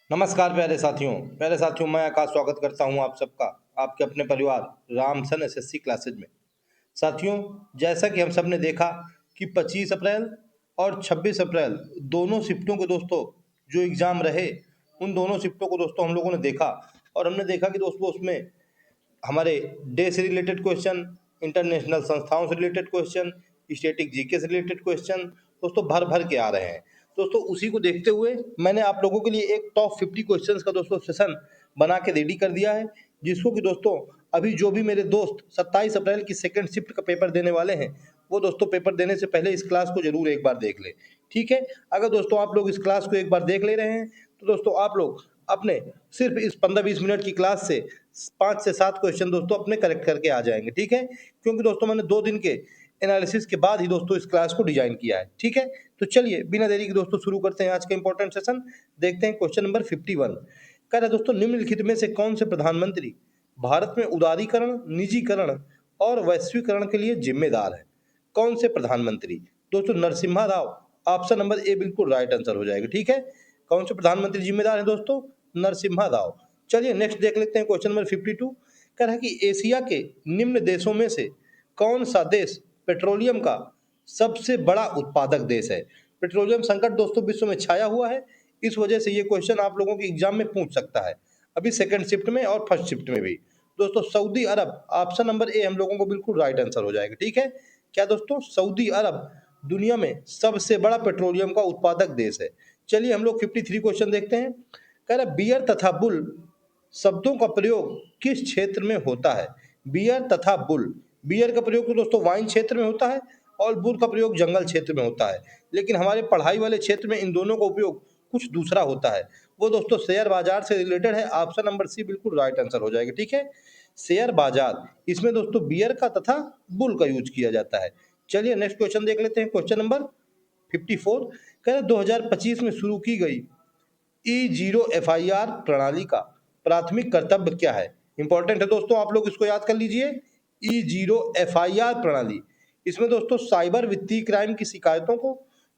नमस्कार प्यारे साथियों मैं आकाश स्वागत करता हूं आप सबका आपके अपने परिवार रामसन एसएससी क्लासेज में। साथियों, जैसा कि हम सब ने देखा कि 25 अप्रैल और 26 अप्रैल दोनों शिफ्टों के दोस्तों जो एग्ज़ाम रहे, उन दोनों शिफ्टों को दोस्तों हम लोगों ने देखा और हमने देखा कि दोस्तों उसमें हमारे डे से रिलेटेड क्वेश्चन, इंटरनेशनल संस्थाओं से रिलेटेड क्वेश्चन, स्टैटिक जीके से रिलेटेड क्वेश्चन दोस्तों भर भर के आ रहे हैं। दोस्तों उसी को देखते हुए मैंने आप लोगों के लिए एक टॉप 50 क्वेश्चंस का दोस्तों सेशन बना के रेडी कर दिया है, जिसको कि दोस्तों अभी जो भी मेरे दोस्त 27 अप्रैल की सेकंड शिफ्ट का पेपर देने वाले हैं, वो दोस्तों पेपर देने से पहले इस क्लास को जरूर एक बार देख लें। ठीक है, अगर दोस्तों आप लोग इस क्लास को एक बार देख ले रहे हैं तो दोस्तों आप लोग अपने सिर्फ इस 15-20 मिनट की क्लास से 5 से 7 क्वेश्चन दोस्तों अपने करेक्ट करके आ जाएंगे। ठीक है, क्योंकि दोस्तों मैंने 2 दिन के एनालिसिस के बाद ही दोस्तों इस क्लास को डिजाइन किया है। ठीक है, तो चलिए बिना देरी के दोस्तों शुरू करते हैं आज का इंपॉर्टेंट सेशन। देखते हैं क्वेश्चन नंबर 51। कह रहा है दोस्तों, निम्नलिखित में से कौन से प्रधानमंत्री भारत में उदारीकरण, निजीकरण और वैश्वीकरण के लिए जिम्मेदार है? कौन से प्रधानमंत्री? दोस्तों Narasimha Rao, option number A बिल्कुल राइट आंसर हो जाएगा। ठीक है, कौन से प्रधानमंत्री जिम्मेदार हैं दोस्तों? नरसिम्हा राव। चलिए नेक्स्ट देख लेते हैं क्वेश्चन नंबर 52। कह रहा है कि एशिया के निम्न देशों में से कौन सा देश पेट्रोलियम का सबसे बड़ा उत्पादक देश है? पेट्रोलियम संकट दोस्तों विश्व में छाया हुआ है, इस वजह से ये क्वेश्चन आप लोगों के एग्जाम में पूछ सकता है, अभी सेकंड शिफ्ट में और फर्स्ट शिफ्ट में भी। दोस्तों सऊदी अरब, ऑप्शन नंबर ए हम लोगों को बिल्कुल राइट आंसर हो जाएगा। ठीक है, क्या दोस्तों? सऊदी अरब दुनिया में सबसे बड़ा पेट्रोलियम का उत्पादक देश है। चलिए हम लोग 53 क्वेश्चन देखते हैं। कह रहा बियर तथा बुल शब्दों का प्रयोग किस क्षेत्र में होता है? बियर तथा बुल, बियर का प्रयोग तो दोस्तों वाइन क्षेत्र में होता है और बुल का प्रयोग जंगल क्षेत्र में होता है, लेकिन हमारे पढ़ाई वाले क्षेत्र में इन दोनों का उपयोग कुछ दूसरा होता है, वो दोस्तों शेयर बाजार से रिलेटेड है। ऑप्शन नंबर सी बिल्कुल राइट आंसर हो जाएगा। ठीक है, शेयर बाजार, इसमें दोस्तों बियर का तथा बुल का यूज किया जाता है। चलिए नेक्स्ट क्वेश्चन देख लेते हैं, क्वेश्चन नंबर 54। कह रहे 2025 में शुरू की गई E0 FIR प्रणाली का प्राथमिक कर्तव्य क्या है? इंपॉर्टेंट है दोस्तों, आप लोग इसको याद कर लीजिए। E0 FIR प्रणाली, इसमें दोस्तों साइबर वित्तीय क्राइम की शिकायतों को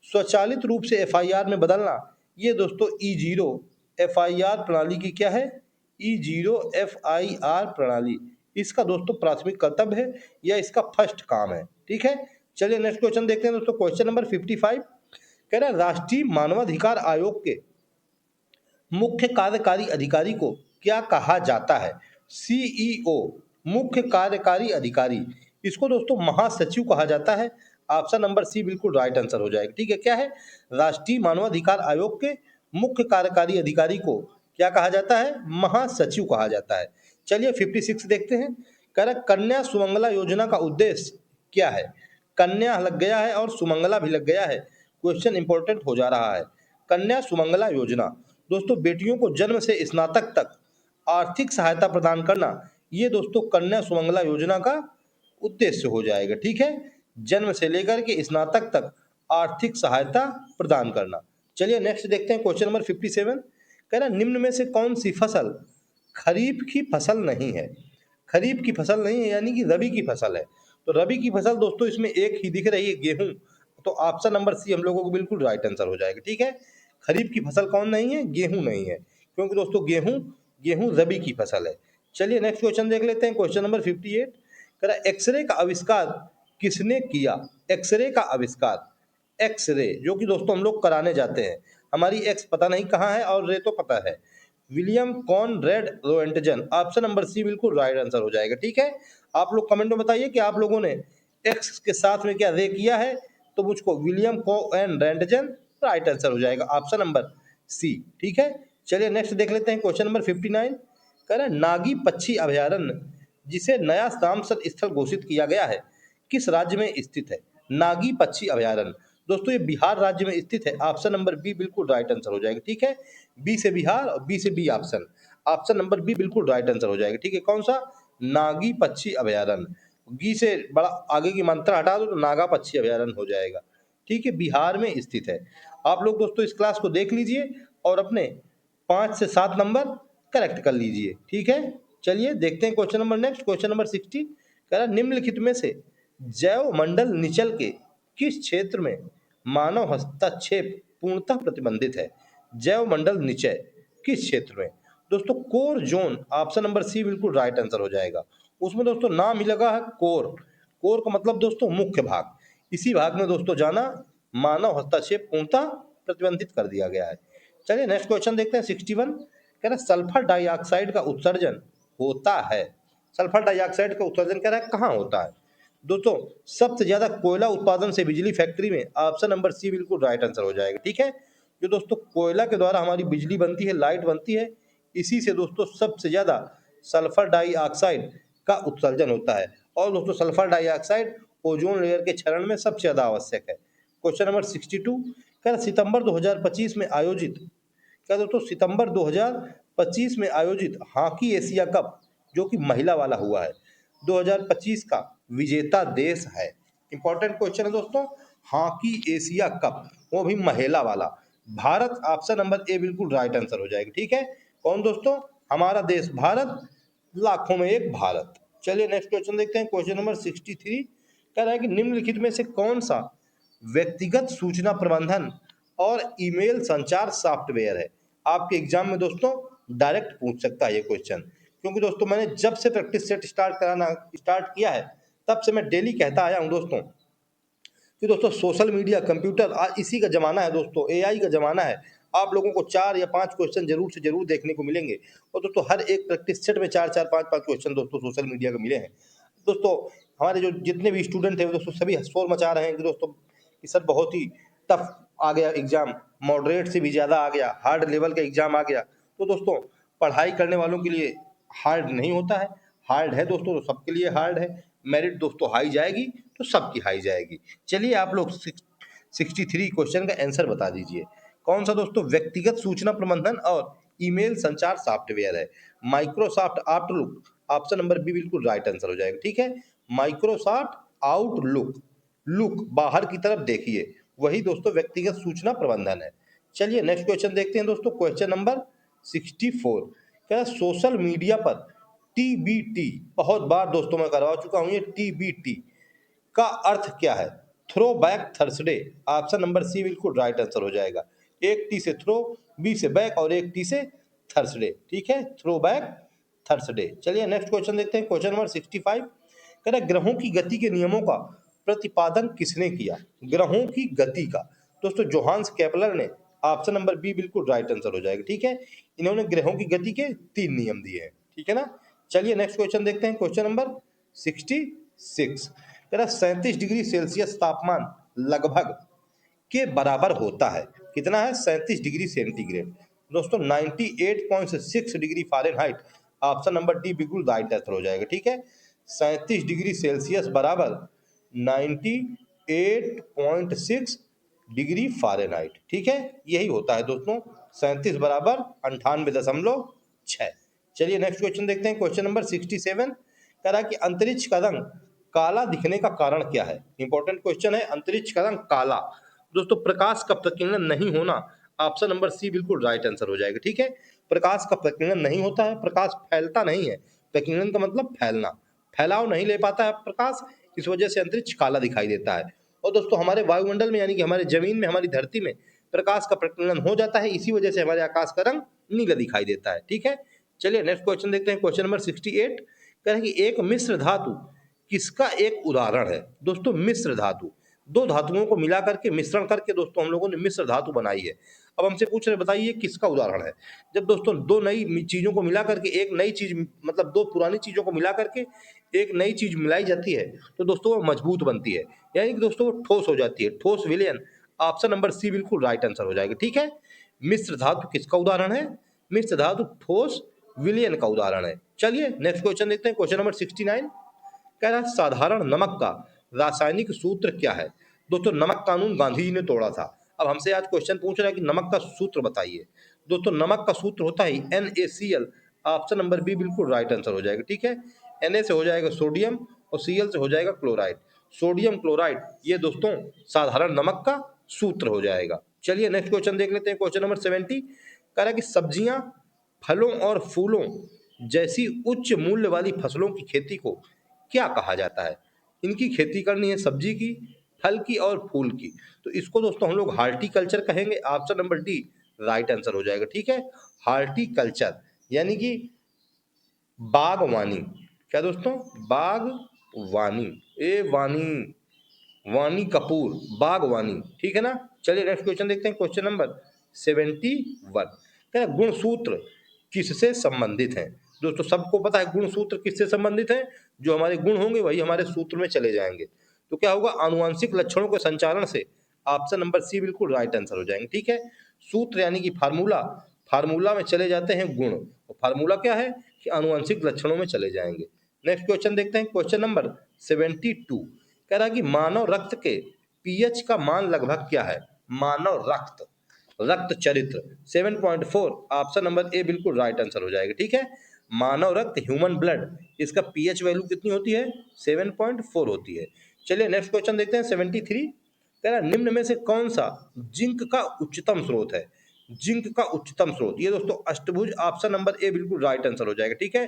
स्वचालित रूप से FIR में बदलना, ये दोस्तों E0 FIR प्रणाली की क्या है? E0 FIR प्रणाली इसका दोस्तों प्राथमिक कर्तव्य है या इसका फर्स्ट काम है। ठीक है, चलिए नेक्स्ट क्वेश्चन देखते हैं दोस्तों, क्वेश्चन नंबर 55। कह रहा है राष्ट्रीय मानवाधिकार आयोग के मुख्य कार्यकारी अधिकारी को क्या कहा जाता है? सीईओ, मुख्य कार्यकारी अधिकारी, इसको दोस्तों महासचिव कहा जाता है। ऑप्शन नंबर सी बिल्कुल राइट आंसर हो जाएगा। ठीक है, क्या है? राष्ट्रीय मानवाधिकार आयोग के मुख्य कार्यकारी अधिकारी को क्या कहा जाता है? महासचिव कहा जाता है। चलिए 56 देखते हैं। कह रहा कन्या सुमंगला योजना का उद्देश्य क्या है? कन्या लग गया है और सुमंगला भी लग गया है, क्वेश्चन इंपॉर्टेंट हो जा रहा है। कन्या सुमंगला योजना दोस्तों बेटियों को जन्म से स्नातक तक आर्थिक सहायता प्रदान करना, ये दोस्तों कन्या सुमंगला योजना का उद्देश्य हो जाएगा। ठीक है, जन्म से लेकर के स्नातक तक आर्थिक सहायता प्रदान करना। चलिए नेक्स्ट देखते हैं, क्वेश्चन नंबर 57। कह रहा निम्न में से कौन सी फसल खरीफ की फसल नहीं है? खरीफ की फसल नहीं है यानी कि रबी की फसल है। तो रबी की फसल दोस्तों इसमें एक ही दिख रही है, गेहूं, तो ऑप्शन नंबर सी हम लोगों को बिल्कुल राइट आंसर हो जाएगा। ठीक है, खरीफ की फसल कौन नहीं है? गेहूं नहीं है, क्योंकि दोस्तों गेहूं गेहूं रबी की फसल है। चलिए नेक्स्ट क्वेश्चन देख लेते हैं, क्वेश्चन नंबर 58। कह रहा एक्सरे का आविष्कार किसने किया? एक्सरे का आविष्कार, एक्सरे जो कि दोस्तों हम लोग कराने जाते हैं, हमारी एक्स पता नहीं कहाँ है और रे तो पता है, William Conrad Roentgen, option number C बिल्कुल राइट आंसर हो जाएगा। ठीक है, आप लोग कमेंट में बताइए कि आप लोगों ने एक्स के साथ में क्या रे किया है, तो मुझको विलियम कोएन रेंटजन राइट आंसर हो जाएगा, ऑप्शन नंबर सी। ठीक है, चलिए नेक्स्ट देख लेते हैं, क्वेश्चन नंबर 59। कह रहा है नागी पक्षी अभयारण्य जिसे नया सांसद स्थल घोषित किया गया है किस राज्य में स्थित है? नागी पक्षी अभयारण्य दोस्तों ये बिहार राज्य में स्थित है, ऑप्शन नंबर बी बिल्कुल राइट आंसर हो जाएगा। ठीक है, बी से बिहार और बी से B option, option number B बिल्कुल राइट आंसर हो जाएगा। ठीक है, कौन सा? नागी पक्षी अभयारण्य, गी से बड़ा आगे की मात्रा हटा दो तो नागा पक्षी अभयारण्य हो जाएगा। ठीक है, बिहार में स्थित है। आप लोग दोस्तों इस क्लास को देख लीजिए और अपने 5 से 7 नंबर करेक्ट कर लीजिए। ठीक है, चलिए देखते हैं question number next, question number 60। कह रहा निम्नलिखित में से जैव मंडल निचल के किस क्षेत्र में मानव हस्तक्षेप पूर्णतः प्रतिबंधित है? जैव मंडल निचय, किस क्षेत्र में? दोस्तों core zone, option number C बिल्कुल राइट आंसर हो जाएगा। उसमें दोस्तों नाम ही लगा है कोर। कोर का मतलब दोस्तों मुख्य भाग। इसी भाग में दोस्तों जाना मानव हस्तक्षेप पूर्णतः प्रतिबंधित कर दिया गया है। चलिए नेक्स्ट क्वेश्चन देखते हैं 61। कह रहा है सल्फर डाइऑक्साइड का उत्सर्जन होता है। सल्फर डाइऑक्साइड का उत्सर्जन कह रहा है कहाँ होता है? दोस्तों सबसे ज्यादा कोयला उत्पादन से बिजली फैक्ट्री में, ऑप्शन नंबर सी बिल्कुल राइट आंसर हो जाएगा। ठीक है, जो दोस्तों कोयला के द्वारा हमारी बिजली बनती है, लाइट बनती है, इसी से दोस्तों सबसे ज्यादा सल्फर डाइऑक्साइड का उत्सर्जन होता है। और दोस्तों सल्फर डाइऑक्साइड ओजोन लेयर के क्षरण में सबसे ज्यादा आवश्यक है। Question number 62। कह सितंबर 2025 में आयोजित, क्या दोस्तों सितंबर 2025 में आयोजित हॉकी एशिया कप जो कि महिला वाला हुआ है, 2025 का विजेता देश है। इंपॉर्टेंट क्वेश्चन है दोस्तों, हॉकी एशिया कप वो भी महिला वाला, भारत, ऑप्शन नंबर ए बिल्कुल राइट आंसर हो जाएगा। ठीक है, कौन दोस्तों? हमारा देश भारत, लाखों में एक भारत। चलिए नेक्स्ट क्वेश्चन देखते हैं, क्वेश्चन नंबर 63। कह रहा है कि निम्नलिखित में से कौन सा व्यक्तिगत सूचना प्रबंधन और ईमेल संचार सॉफ्टवेयर है? आपके एग्जाम में दोस्तों डायरेक्ट पूछ सकता है ये क्वेश्चन, क्योंकि दोस्तों मैंने जब से प्रैक्टिस सेट स्टार्ट किया है, तब से मैं डेली कहता आया हूं दोस्तों कि दोस्तों सोशल मीडिया, कंप्यूटर, आज इसी का जमाना है दोस्तों, एआई का जमाना है। आप लोगों को 4 या 5 क्वेश्चन जरूर से जरूर देखने को मिलेंगे। और दोस्तों हर एक प्रैक्टिस सेट में 4-4, 5-5 क्वेश्चन दोस्तों सोशल मीडिया के मिले हैं। दोस्तों हमारे जो जितने भी स्टूडेंट हैं दोस्तों सभी शोर मचा रहे हैं कि दोस्तों कि सर बहुत ही टफ आ गया एग्जाम, मॉडरेट से भी ज़्यादा आ गया, हार्ड लेवल का एग्जाम आ गया। तो दोस्तों पढ़ाई करने वालों के लिए हार्ड नहीं होता है, हार्ड है दोस्तों तो सबके लिए हार्ड है। मेरिट दोस्तों हाई जाएगी तो सबकी हाई जाएगी। चलिए आप लोग 63 क्वेश्चन का आंसर बता दीजिए। कौन सा दोस्तों व्यक्तिगत सूचना प्रबंधन और ईमेल संचार सॉफ्टवेयर है? Microsoft Outlook, option number B बिल्कुल राइट आंसर हो जाएगा। ठीक है, माइक्रोसॉफ्ट आउटलुक, लुक बाहर की तरफ देखिए, वही दोस्तों व्यक्तिगत सूचना प्रबंधन है। चलिए नेक्स्ट क्वेश्चन देखते हैं दोस्तों, क्वेश्चन नंबर 64। क्या सोशल मीडिया पर टीबीटी, बहुत बार दोस्तों मैं करवा चुका हूं ये टीबीटी का अर्थ क्या है? Throwback Thursday, option number C बिल्कुल राइट आंसर हो जाएगा। एक टी से थ्रो, बी से बैक और एक टी से थर्सडे। ठीक है, थ्रो बैक थर्सडे। चलिए नेक्स्ट क्वेश्चन देखते हैं, क्वेश्चन नंबर 65। कह रहा है ग्रहों की गति के नियमों का प्रतिपादन किसने किया? ग्रहों की गति का दोस्तों जोहान्स केपलर ने, ऑप्शन नंबर बी बिल्कुल राइट आंसर हो जाएगा। ठीक है, इन्होंने ग्रहों की गति के 3 नियम दिए हैं। ठीक है ना, चलिए नेक्स्ट क्वेश्चन देखते हैं, क्वेश्चन नंबर 66। कह रहा 37 डिग्री सेल्सियस तापमान लगभग के बराबर होता है, कितना है? 37 डिग्री सेंटीग्रेड। दोस्तों 98.6 degree Fahrenheit, option number D बिल्कुल राइट आंसर हो जाएगा। ठीक है, 37 डिग्री सेल्सियस बराबर 98.6 डिग्री फ़ारेनहाइट। ठीक है, यही होता है दोस्तों 37 बराबर 98.6। चलिए नेक्स्ट क्वेश्चन देखते हैं, क्वेश्चन नंबर 67। कह रहा है कि अंतरिक्ष का रंग काला दिखने का कारण क्या है? इंपॉर्टेंट क्वेश्चन है, अंतरिक्ष का रंग काला दोस्तों प्रकाश का प्रकीर्णन नहीं होना, ऑप्शन नंबर सी बिल्कुल राइट आंसर हो जाएगा। ठीक है, प्रकाश का प्रकीर्णन नहीं होता है, प्रकाश फैलता नहीं है, प्रकीर्णन का मतलब फैलना, फैलाव नहीं ले पाता है प्रकाश, इस वजह से अंतरिक्ष काला दिखाई देता है। और दोस्तों हमारे वायुमंडल में यानी कि हमारे जमीन में, हमारी धरती में प्रकाश का प्रकीर्णन हो जाता है, इसी वजह से हमारे आकाश का रंग नीला दिखाई देता है। ठीक है, चलिए नेक्स्ट क्वेश्चन देखते हैं, क्वेश्चन नंबर 68। कह रहे हैं कि एक मिश्र धातु किसका एक उदाहरण है? दोस्तों मिश्र धातु, दो धातुओं को मिला करके मिश्रण करके दोस्तों हम लोगों ने मिश्र धातु बनाई है। अब हमसे पूछ रहे बताइए किसका उदाहरण है? जब दोस्तों दो नई चीजों को मिला करके एक नई चीज, मतलब दो पुरानी चीजों को मिला करके एक नई चीज मिलाई जाती है तो दोस्तों वो मजबूत बनती है, यानी कि दोस्तों वो ठोस हो जाती है, ठोस विलयन, ऑप्शन नंबर सी बिल्कुल राइट आंसर हो जाएगा। ठीक है, मिश्र धातु किसका उदाहरण है? मिश्र धातु ठोस विलयन का उदाहरण है। चलिए नेक्स्ट क्वेश्चन देखते हैं, क्वेश्चन नंबर 69। कह रहा है साधारण नमक का रासायनिक सूत्र क्या है? दोस्तों नमक कानून गांधी जी ने तोड़ा था। अब हमसे आज क्वेश्चन पूछ रहा है कि नमक का सूत्र बताइए। दोस्तों नमक का सूत्र होता है NaCl, ऑप्शन नंबर बी बिल्कुल राइट आंसर हो जाएगा। ठीक है, Na से हो जाएगा सोडियम और Cl से हो जाएगा क्लोराइड, सोडियम क्लोराइड, ये दोस्तों साधारण नमक का सूत्र हो जाएगा। चलिए नेक्स्ट क्वेश्चन देख लेते हैं, क्वेश्चन नंबर 70। कह रहा है कि सब्जियां, फलों और फूलों जैसी उच्च मूल्य वाली फसलों की खेती को क्या कहा जाता है? इनकी खेती करनी है सब्जी की, फल की और फूल की, तो इसको दोस्तों हम लोग हार्टिकल्चर कहेंगे, option number D right answer हो जाएगा। ठीक है, हार्टिकल्चर यानी कि बागवानी। क्या दोस्तों, बागवानी, ए वानी, वानी कपूर, बागवानी। ठीक है ना। चलिए नेक्स्ट क्वेश्चन देखते हैं, क्वेश्चन नंबर 71। क्या गुणसूत्र किससे संबंधित हैं? दोस्तों सबको पता है गुणसूत्र किससे संबंधित है, जो हमारे गुण होंगे वही हमारे सूत्र में चले जाएंगे। तो क्या होगा, आनुवंशिक लक्षणों के संचालन से। ऑप्शन नंबर सी बिल्कुल राइट आंसर हो जाएंगे। ठीक है, सूत्र यानी कि फार्मूला, फार्मूला में चले जाते हैं गुण, और फार्मूला क्या है कि आनुवंशिक लक्षणों में चले जाएंगे। नेक्स्ट क्वेश्चन देखते हैं, क्वेश्चन नंबर 72। कह रहा है कि मानव रक्त के पीएच का मान लगभग क्या है? मानव रक्त, रक्त चरित्र 7.4, ऑप्शन नंबर ए बिल्कुल राइट आंसर हो जाएगा। ठीक है, मानव रक्त, ह्यूमन ब्लड, इसका पीएच वैल्यू कितनी होती है? 7.4 होती है। चलिए नेक्स्ट क्वेश्चन देखते हैं, 73। कह रहा निम्न में से कौन सा जिंक का उच्चतम स्रोत है? जिंक का उच्चतम स्रोत, ये दोस्तों अष्टभुज, ऑप्शन नंबर ए बिल्कुल राइट आंसर हो जाएगा। ठीक है,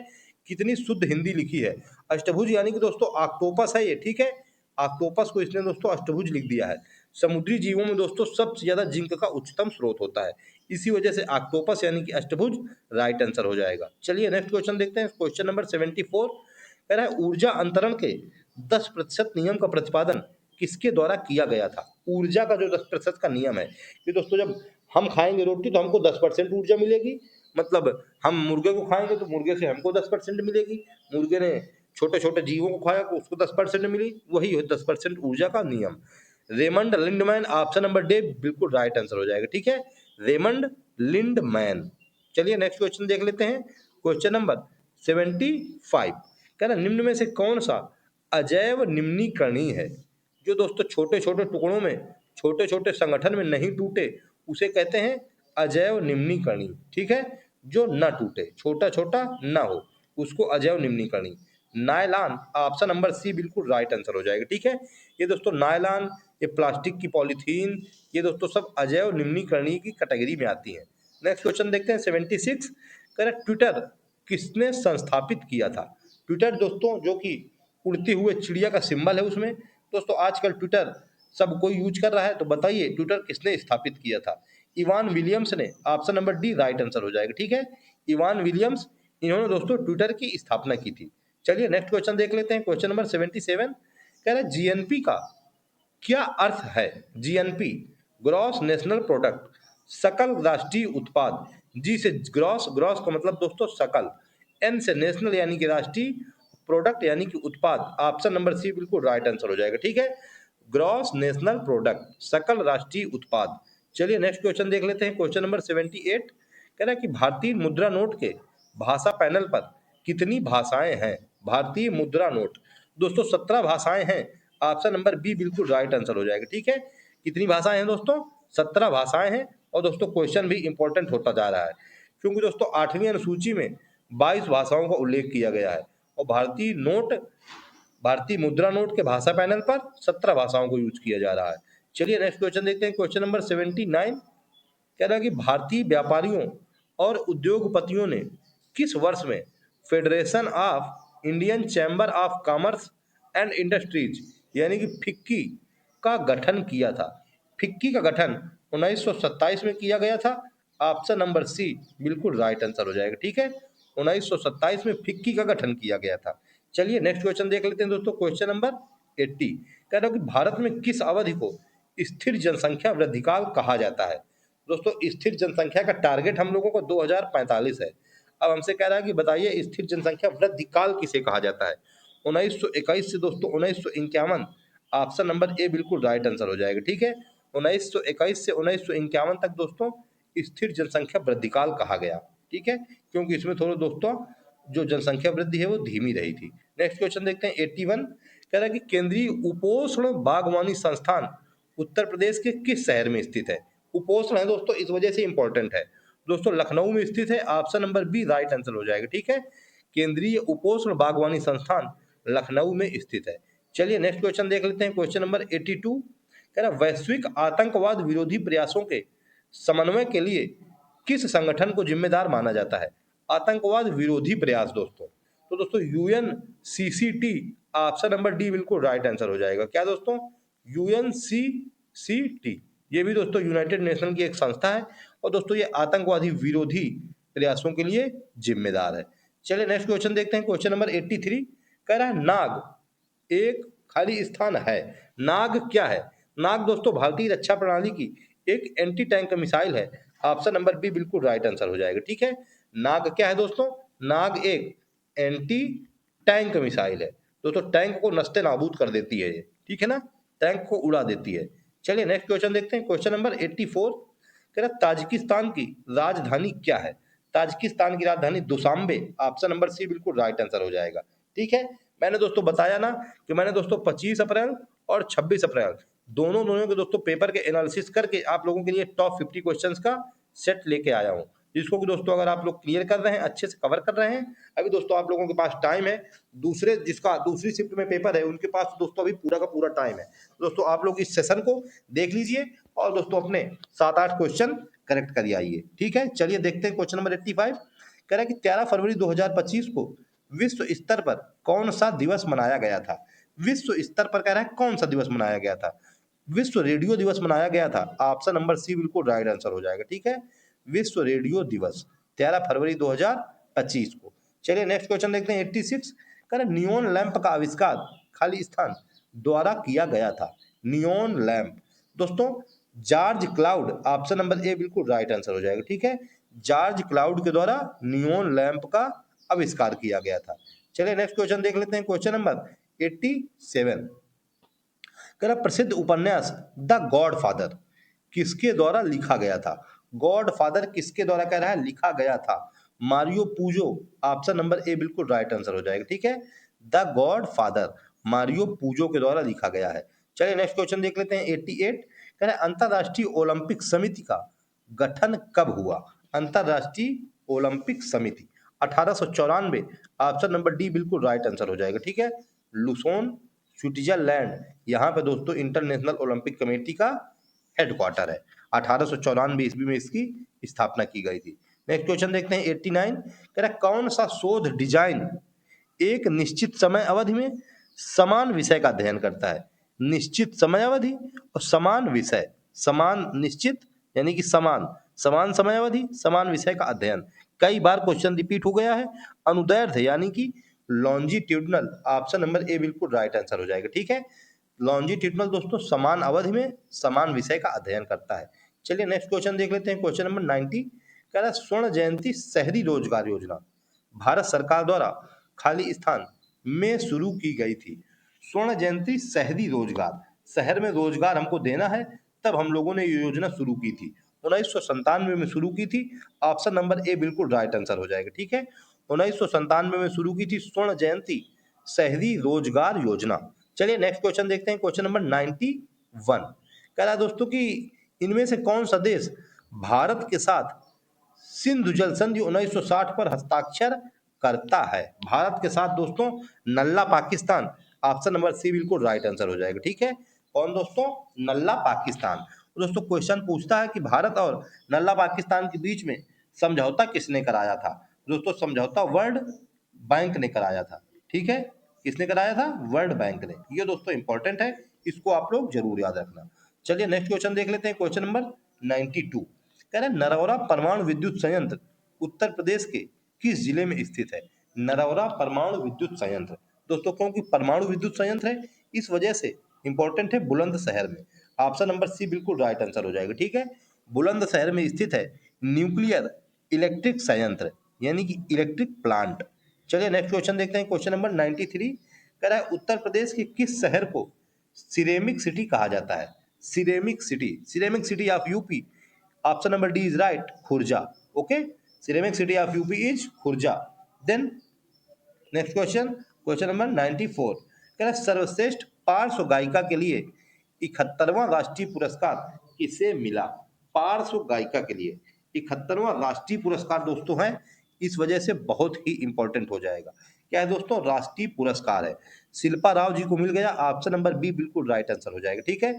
कितनी शुद्ध हिंदी लिखी है। अष्टभुज यानी कि दोस्तों ऑक्टोपस है ये। ठीक है, ऑक्टोपस को इसने दोस्तों अष्टभुज लिख दिया है। समुद्री जीवों में दोस्तों सबसे ज्यादा जिंक का उच्चतम स्रोत होता है, इसी वजह से ऑक्टोपस यानी कि अष्टभुज राइट आंसर हो जाएगा। चलिए नेक्स्ट क्वेश्चन देखते हैं, क्वेश्चन नंबर 74। कह रहा है ऊर्जा अंतरण के 10% नियम का प्रतिपादन किसके द्वारा किया गया था? ऊर्जा का जो 10% का नियम है, कि दोस्तों जब हम खाएंगे रोटी तो हमको 10% ऊर्जा मिलेगी, मतलब हम मुर्गे को खाएंगे तो मुर्गे से हमको 10% मिलेगी, मुर्गे ने छोटे छोटे जीवों को खाया तो उसको 10% मिली, वही है 10% ऊर्जा का नियम। Raymond Lindeman, option number D बिल्कुल राइट आंसर हो जाएगा। ठीक है, रेमंड लिंडमैन। चलिए नेक्स्ट क्वेश्चन देख लेते हैं, क्वेश्चन नंबर 75। कह रहा निम्न में से कौन सा अजैव निम्नीकरणीय है? जो दोस्तों छोटे छोटे टुकड़ों में, छोटे छोटे संगठन में नहीं टूटे, उसे कहते हैं अजैव निम्नीकरणीय। ठीक है, जो न टूटे, छोटा छोटा न हो, उसको अजैव निम्नीकरणीय। नायलॉन, ऑप्शन नंबर सी बिल्कुल राइट आंसर हो जाएगा। ठीक है, ये दोस्तों नायलॉन, ये प्लास्टिक की पॉलीथीन, ये दोस्तों सब अजैव निम्नीकरणीय की कैटेगरी में आती है। नेक्स्ट क्वेश्चन देखते हैं, 76। कह रहा ट्विटर किसने संस्थापित किया था? ट्विटर दोस्तों जो कि उड़ती हुए चिड़िया का सिंबल है उसमें। दोस्तों आजकल ट्विटर सब कोई यूज कर रहा है, तो बताइए ट्विटर किसने स्थापित किया था? इवान विलियम्स ने, option number D right answer हो जाएगा। ठीक है, इवान विलियम्स, इन्होंने दोस्तों ट्विटर की स्थापना की थी। चलिए नेक्स्ट क्वेश्चन देख लेते हैं, क्वेश्चन नंबर 77। कह रहा है जीएनपी का क्या अर्थ है? जीएनपी, ग्रॉस नेशनल प्रोडक्ट, सकल राष्ट्रीय उत्पाद। जी से ग्रॉस, ग्रॉस का मतलब दोस्तों सकल, एन से नेशनल यानी कि राष्ट्रीय, प्रोडक्ट यानी कि उत्पाद, ऑप्शन नंबर सी बिल्कुल राइट आंसर हो जाएगा। ठीक है, ग्रॉस नेशनल प्रोडक्ट, सकल राष्ट्रीय उत्पाद। चलिए नेक्स्ट क्वेश्चन देख लेते हैं, क्वेश्चन नंबर 78। कह रहा है कि भारतीय मुद्रा नोट के भाषा पैनल पर कितनी भाषाएं हैं? भारतीय मुद्रा नोट, दोस्तों 17 भाषाएं हैं, ऑप्शन नंबर बी बिल्कुल राइट आंसर हो जाएगा। ठीक है, कितनी भाषाएं हैं दोस्तों? 17 भाषाएं हैं। और दोस्तों क्वेश्चन भी इंपॉर्टेंट होता जा रहा है, क्योंकि दोस्तों 8वीं अनुसूची में 22 भाषाओं का उल्लेख किया गया है, और भारतीय नोट, भारतीय मुद्रा नोट के भाषा पैनल पर 17 भाषाओं को यूज किया जा रहा है। चलिए नेक्स्ट क्वेश्चन देखते हैं, क्वेश्चन नंबर 79। कह रहा है कि भारतीय व्यापारियों और उद्योगपतियों ने किस वर्ष में federation of Indian chamber of commerce and industries यानी कि फिक्की का गठन किया था? फिक्की का गठन 1927 में किया गया था, ऑप्शन नंबर सी बिल्कुल राइट आंसर हो जाएगा। ठीक है, 1927 में फिक्की का गठन किया गया था। चलिए नेक्स्ट क्वेश्चन देख लेते हैं दोस्तों, क्वेश्चन नंबर 80। कह रहा है कि भारत में किस अवधि को स्थिर जनसंख्या वृद्धि काल कहा जाता है? दोस्तों स्थिर जनसंख्या का टारगेट हम लोगों को 2045 है। अब हमसे कह रहा है कि बताइए स्थिर जनसंख्या वृद्धि काल किसे कहा जाता है? 1921 से दोस्तों 1951, ऑप्शन नंबर ए बिल्कुल राइट आंसर हो जाएगा। ठीक है, 1921 से 1951 तक दोस्तों स्थिर जनसंख्या वृद्धि काल कहा गया। ठीक है, क्योंकि इसमें थोड़ा दोस्तों जो जनसंख्या वृद्धि है वो धीमी रही थी। नेक्स्ट क्वेश्चन देखते हैं, 81। कह रहा है कि केंद्रीय उपोष्ण बागवानी संस्थान उत्तर प्रदेश के किस शहर में स्थित है? उपोष्ण है दोस्तों, इस वजह से इंपॉर्टेंट है। दोस्तों लखनऊ में स्थित है, option number B right answer हो जाएगा। ठीक है, केंद्रीय उपोष्ण बागवानी संस्थान लखनऊ में स्थित है। चलिए नेक्स्ट क्वेश्चन देख लेते हैं, क्वेश्चन नंबर 82। कह रहा वैश्विक आतंकवाद विरोधी प्रयासों के समन्वय के लिए किस संगठन को जिम्मेदार माना जाता है? आतंकवाद विरोधी प्रयास दोस्तों, तो दोस्तों यूएनसीसीटी, ऑप्शन नंबर डी बिल्कुल राइट आंसर हो जाएगा। क्या दोस्तों? यूएनसीसीटी, ये भी दोस्तों यूनाइटेड नेशन की एक संस्था है, और दोस्तों ये आतंकवादी विरोधी प्रयासों के लिए जिम्मेदार है। चलिए नेक्स्ट क्वेश्चन देखते हैं, क्वेश्चन नंबर 83 कह रहा है नाग एक खाली स्थान है। नाग क्या है? नाग दोस्तों भारतीय रक्षा प्रणाली की एक एंटी टैंक मिसाइल है। ऑप्शन नंबर बी बिल्कुल राइट आंसर हो जाएगा। ठीक है, नाग क्या है दोस्तों? नाग एक एंटी टैंक मिसाइल है दोस्तों, टैंक को नस्ते नाबूद कर देती है ये, ठीक है ना, टैंक को उड़ा देती है। चलिए नेक्स्ट क्वेश्चन देखते हैं, क्वेश्चन नंबर 84 कह रहा ताजिकिस्तान की राजधानी क्या है? ताजिकिस्तान की राजधानी दुशांबे, ऑप्शन नंबर सी बिल्कुल राइट आंसर हो जाएगा। ठीक है, मैंने दोस्तों बताया ना कि मैंने दोस्तों 25 अप्रैल और 26 अप्रैल दोनों दोनों के दोस्तों पेपर के एनालिसिस करके आप लोगों के लिए टॉप 50 क्वेश्चंस का सेट लेके आया हूं, जिसको कि दोस्तों अगर आप लोग क्लियर कर रहे हैं, अच्छे से कवर कर रहे हैं, अभी दोस्तों आप लोगों के पास टाइम है, दूसरी शिफ्ट में पेपर है उनके पास दोस्तों अभी पूरा का पूरा टाइम है। दोस्तों आप लोग इस सेशन को देख लीजिए और दोस्तों अपने 7-8 क्वेश्चन करेक्ट करिए आइए। ठीक है, चलिए देखते हैं क्वेश्चन नंबर 85 कह रहा है कि 13 फरवरी 2025 को विश्व स्तर पर कौन सा दिवस मनाया गया था? विश्व स्तर पर कह रहा है कौन सा दिवस मनाया गया था? विश्व रेडियो दिवस मनाया गया था। ऑप्शन नंबर सी बिल्कुल राइट आंसर हो जाएगा। ठीक है, विश्व रेडियो दिवस 13 फरवरी 2025 को। चलिए नेक्स्ट क्वेश्चन देखते हैं 86 कह रहा है नियोन लैंप का आविष्कार खाली स्थान द्वारा किया गया था। नियोन लैंप दोस्तों George Claude, option number A बिल्कुल राइट आंसर हो जाएगा। ठीक है, जॉर्ज क्लाउड के द्वारा नियोन लैंप का आविष्कार किया गया था। चलिए नेक्स्ट क्वेश्चन देख लेते हैं, क्वेश्चन नंबर 87 कह रहा प्रसिद्ध उपन्यास द गॉडफादर किसके द्वारा लिखा गया था? गॉडफादर किसके द्वारा कह रहा है लिखा गया था? Mario Puzo, option number A बिल्कुल राइट आंसर हो जाएगा। ठीक है, द गॉडफादर मारियो पूजो के द्वारा लिखा गया है। चलिए नेक्स्ट क्वेश्चन देख लेते हैं 88 कह रहा है अंतरराष्ट्रीय ओलंपिक समिति का गठन कब हुआ? अंतरराष्ट्रीय ओलंपिक समिति 1894, ऑप्शन नंबर डी बिल्कुल राइट आंसर हो जाएगा। ठीक है, लुसोन स्विट्जरलैंड, यहाँ पे दोस्तों इंटरनेशनल ओलंपिक कमेटी का हेडक्वार्टर है। 1894 ईस्वी में इसकी स्थापना की गई थी। नेक्स्ट क्वेश्चन देखते हैं 89 कह रहा है कौन सा शोध डिजाइन एक निश्चित समय अवधि में समान विषय का अध्ययन करता है? निश्चित समय अवधि और समान विषय, समान निश्चित यानी कि समान समान समय अवधि समान विषय का अध्ययन, कई बार क्वेश्चन रिपीट हो गया है। अनुदैर्ध्य यानी कि लॉन्जिट्यूडनल, ऑप्शन नंबर ए बिल्कुल राइट आंसर हो जाएगा। ठीक है, लॉन्जिट्यूडनल दोस्तों समान अवधि में समान विषय का अध्ययन करता है। चलिए नेक्स्ट क्वेश्चन देख लेते हैं, क्वेश्चन नंबर 90 कह रहा है स्वर्ण जयंती शहरी रोजगार योजना भारत सरकार द्वारा खाली स्थान में शुरू की गई थी। स्वर्ण जयंती शहरी रोजगार, शहर में रोजगार हमको देना है, तब हम लोगों ने ये योजना शुरू की थी। 1997 में शुरू की थी, ऑप्शन नंबर ए बिल्कुल राइट आंसर हो जाएगा। ठीक है, 1997 में शुरू की थी स्वर्ण जयंती शहरी रोजगार योजना। चलिए नेक्स्ट क्वेश्चन देखते हैं, क्वेश्चन नंबर 91 कह रहा है दोस्तों कि इनमें से कौन सा देश भारत के साथ सिंधु जल संधि 1960 पर हस्ताक्षर करता है? भारत के साथ दोस्तों नल्ला पाकिस्तान, ऑप्शन नंबर सी बिल्कुल राइट आंसर हो जाएगा। ठीक है, कौन दोस्तों? नल्ला पाकिस्तान। दोस्तों क्वेश्चन पूछता है कि भारत और नल्ला पाकिस्तान के बीच में समझौता किसने कराया था? दोस्तों समझौता वर्ल्ड बैंक ने कराया था। ठीक है, किसने कराया था? वर्ल्ड बैंक ने। ये दोस्तों इंपॉर्टेंट है, इसको आप लोग जरूर याद रखना। चलिए नेक्स्ट क्वेश्चन देख लेते हैं, क्वेश्चन नंबर 92 कह रहे हैं नरौरा परमाणु विद्युत संयंत्र उत्तर प्रदेश के किस जिले में स्थित है? नरौरा परमाणु विद्युत संयंत्र दोस्तों क्योंकि परमाणु विद्युत संयंत्र है इस वजह से इंपॉर्टेंट है, बुलंदशहर में। ऑप्शन नंबर सी बिल्कुल राइट आंसर हो जाएगा। ठीक है, बुलंदशहर में स्थित है न्यूक्लियर इलेक्ट्रिक संयंत्र यानी कि इलेक्ट्रिक प्लांट। चलिए नेक्स्ट क्वेश्चन देखते हैं, क्वेश्चन नंबर 93 कह रहा है उत्तर प्रदेश के किस शहर को सिरेमिक सिटी कहा जाता है? Ceramic city of UP, option number D is right, Khurja. Okay, ceramic city of UP is Khurja. Then next question, question number 94 कह रहा है सर्वश्रेष्ठ पार्श्व गायिका के लिए 71वां राष्ट्रीय पुरस्कार किसे मिला? पार्श्व गायिका के लिए 71वां राष्ट्रीय पुरस्कार दोस्तों है, इस वजह से बहुत ही इंपॉर्टेंट हो जाएगा। क्या है दोस्तों? राष्ट्रीय पुरस्कार है, शिल्पा राव जी को मिल गया, ऑप्शन नंबर बी बिल्कुल राइट आंसर हो जाएगा। ठीक है,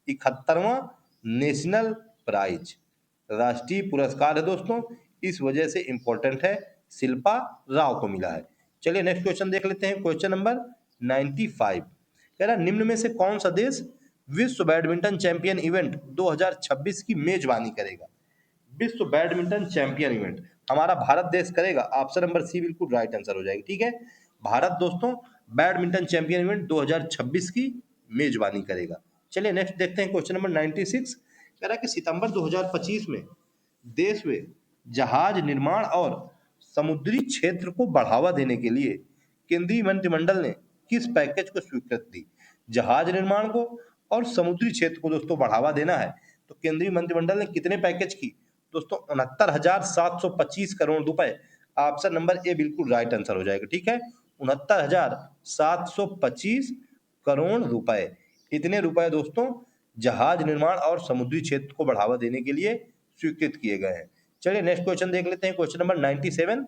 71वां नेशनल प्राइज राष्ट्रीय पुरस्कार है दोस्तों, इस वजह से इंपॉर्टेंट है, शिल्पा राव को मिला है। चलिए नेक्स्ट क्वेश्चन देख लेते हैं, क्वेश्चन नंबर 95 कह रहा निम्न में से कौन सा देश विश्व बैडमिंटन चैंपियन इवेंट 2026 की मेजबानी करेगा? विश्व बैडमिंटन चैंपियन इवेंट हमारा भारत देश करेगा। ऑप्शन नंबर सी बिल्कुल राइट आंसर हो जाएगा। ठीक है, भारत दोस्तों बैडमिंटन चैंपियन इवेंट 2026 की मेजबानी करेगा। चलिए नेक्स्ट देखते हैं क्वेश्चन नंबर 96। कह रहा है कि सितंबर 2025 में देश में जहाज निर्माण और समुद्री क्षेत्र को बढ़ावा देने के लिए केंद्रीय मंत्रिमंडल ने किस पैकेज को स्वीकृति दी? जहाज निर्माण को और समुद्री क्षेत्र को दोस्तों बढ़ावा देना है, तो केंद्रीय मंत्रिमंडल ने कितने पैकेज की? दोस्तों 69,725 करोड़ रुपए। ऑप्शन नंबर ए बिल्कुल राइट आंसर हो जाएगा। ठीक है, 69,725 करोड़ रुपए। इतने रुपए दोस्तों जहाज निर्माण और समुद्री क्षेत्र को बढ़ावा देने के लिए स्वीकृत किए गए हैं। चलिए नेक्स्ट क्वेश्चन देख लेते हैं। क्वेश्चन नंबर 97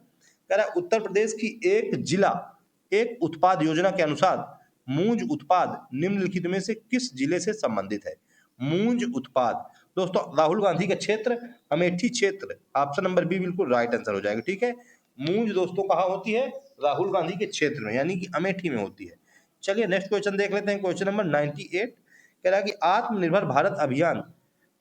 कह रहा है उत्तर प्रदेश की एक जिला एक उत्पाद योजना के अनुसार मूंज उत्पाद निम्नलिखित में से किस जिले से संबंधित है? मूंज उत्पाद दोस्तों राहुल गांधी का क्षेत्र अमेठी क्षेत्र। ऑप्शन नंबर बी बिल्कुल राइट आंसर हो जाएगा। ठीक है, मूंज दोस्तों कहाँ होती है? राहुल गांधी के क्षेत्र में यानी कि अमेठी में होती है। चलिए नेक्स्ट क्वेश्चन देख लेते हैं। क्वेश्चन नंबर 98 कह रहा है कि आत्मनिर्भर भारत अभियान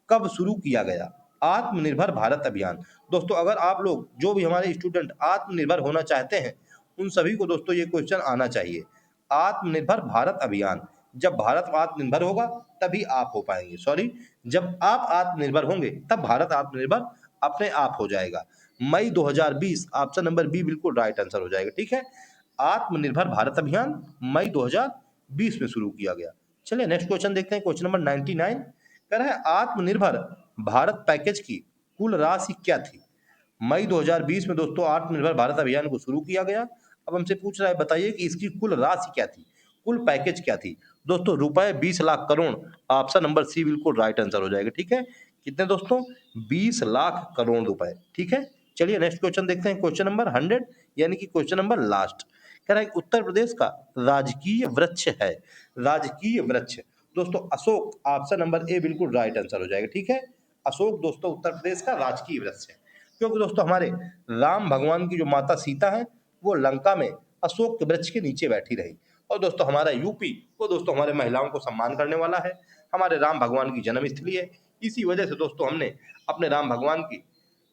कब शुरू किया गया? आत्मनिर्भर भारत अभियान दोस्तों अगर आप लोग जो भी हमारे स्टूडेंट आत्मनिर्भर होना चाहते हैं उन सभी को दोस्तों ये क्वेश्चन आना चाहिए। आत्मनिर्भर भारत अभियान, जब भारत आत्मनिर्भर होगा तभी आप हो पाएंगे। सॉरी, जब आप आत्मनिर्भर होंगे तब भारत आत्मनिर्भर अपने आप हो जाएगा। मई 2020 ऑप्शन नंबर बी बिल्कुल राइट आंसर हो जाएगा। ठीक है, आत्मनिर्भर भारत अभियान मई 2020 में शुरू किया गया। चलिए नेक्स्ट क्वेश्चन देखते हैं। क्वेश्चन नंबर 99 कह रहा है आत्मनिर्भर भारत पैकेज की कुल राशि क्या थी? मई 2020 में दोस्तों आत्मनिर्भर भारत अभियान को शुरू किया गया। अब हमसे पूछ रहा है बताइए कि इसकी कुल राशि क्या थी, कुल पैकेज क्या थी? दोस्तों रुपए 20 lakh crore. Option number C बिल्कुल राइट आंसर हो जाएगा। ठीक है, कितने दोस्तों? 20 लाख करोड़ रुपए। ठीक है, चलिए नेक्स्ट क्वेश्चन देखते हैं। क्वेश्चन नंबर 100 यानी कि क्वेश्चन नंबर लास्ट कह रहा है उत्तर प्रदेश का राजकीय वृक्ष है। राजकीय वृक्ष दोस्तों अशोक। ऑप्शन नंबर ए बिल्कुल राइट आंसर हो जाएगा। ठीक है, अशोक दोस्तों उत्तर प्रदेश का राजकीय वृक्ष है, क्योंकि दोस्तों हमारे राम भगवान की जो माता सीता है वो लंका में अशोक के वृक्ष के नीचे बैठी रही। और दोस्तों हमारा यूपी वो दोस्तों हमारे महिलाओं को सम्मान करने वाला है, हमारे राम भगवान की जन्मस्थली है। इसी वजह से दोस्तों हमने अपने राम भगवान की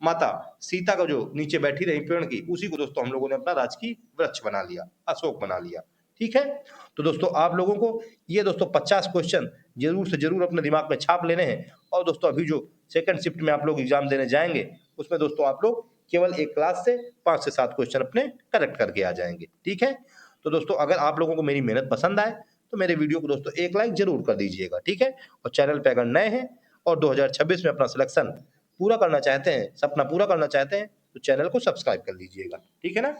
माता सीता का जो नीचे बैठी रही पेड़ की, उसी को दोस्तों हम लोगों ने अपना राजकीय वृक्ष बना लिया, अशोक बना लिया। ठीक है, तो दोस्तों आप लोगों को ये दोस्तों 50 क्वेश्चन जरूर से जरूर अपने दिमाग में छाप लेने हैं। और दोस्तों अभी जो सेकंड शिफ्ट में आप लोग एग्जाम देने जाएंगे उसमें दोस्तों आप लोग केवल एक क्लास से 5 से 7 क्वेश्चन अपने करेक्ट करके आ जाएंगे। ठीक है, तो दोस्तों अगर आप लोगों को मेरी मेहनत पसंद आए तो मेरे वीडियो को दोस्तों एक लाइक जरूर कर दीजिएगा। ठीक है, और चैनल पे अगर नए हैं और 2026 में अपना सिलेक्शन पूरा करना चाहते हैं, सपना पूरा करना चाहते हैं, तो चैनल को सब्सक्राइब कर लीजिएगा। ठीक है ना,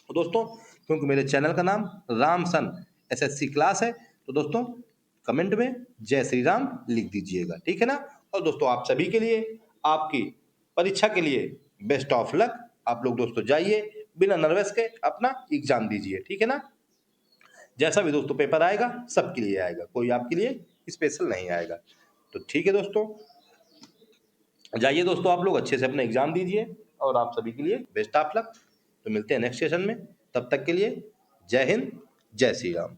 तो दोस्तों क्योंकि मेरे चैनल का नाम राम सन एसएससी क्लास है, तो दोस्तों कमेंट में जय श्री राम लिख दीजिएगा। ठीक है ना, और दोस्तों आप सभी के लिए आपकी परीक्षा के लिए बेस्ट ऑफ लक। आप लोग दोस्तों जाइए बिना नर्वस के अपना एग्जाम दीजिए। ठीक है ना, जैसा भी दोस्तों पेपर आएगा सबके लिए आएगा, कोई आपके लिए स्पेशल नहीं आएगा। तो ठीक है दोस्तों, जाइए दोस्तों आप लोग अच्छे से अपना एग्जाम दीजिए और आप सभी के लिए बेस्ट ऑफ लक। तो मिलते हैं नेक्स्ट सेशन में, तब तक के लिए जय हिंद, जय श्री राम।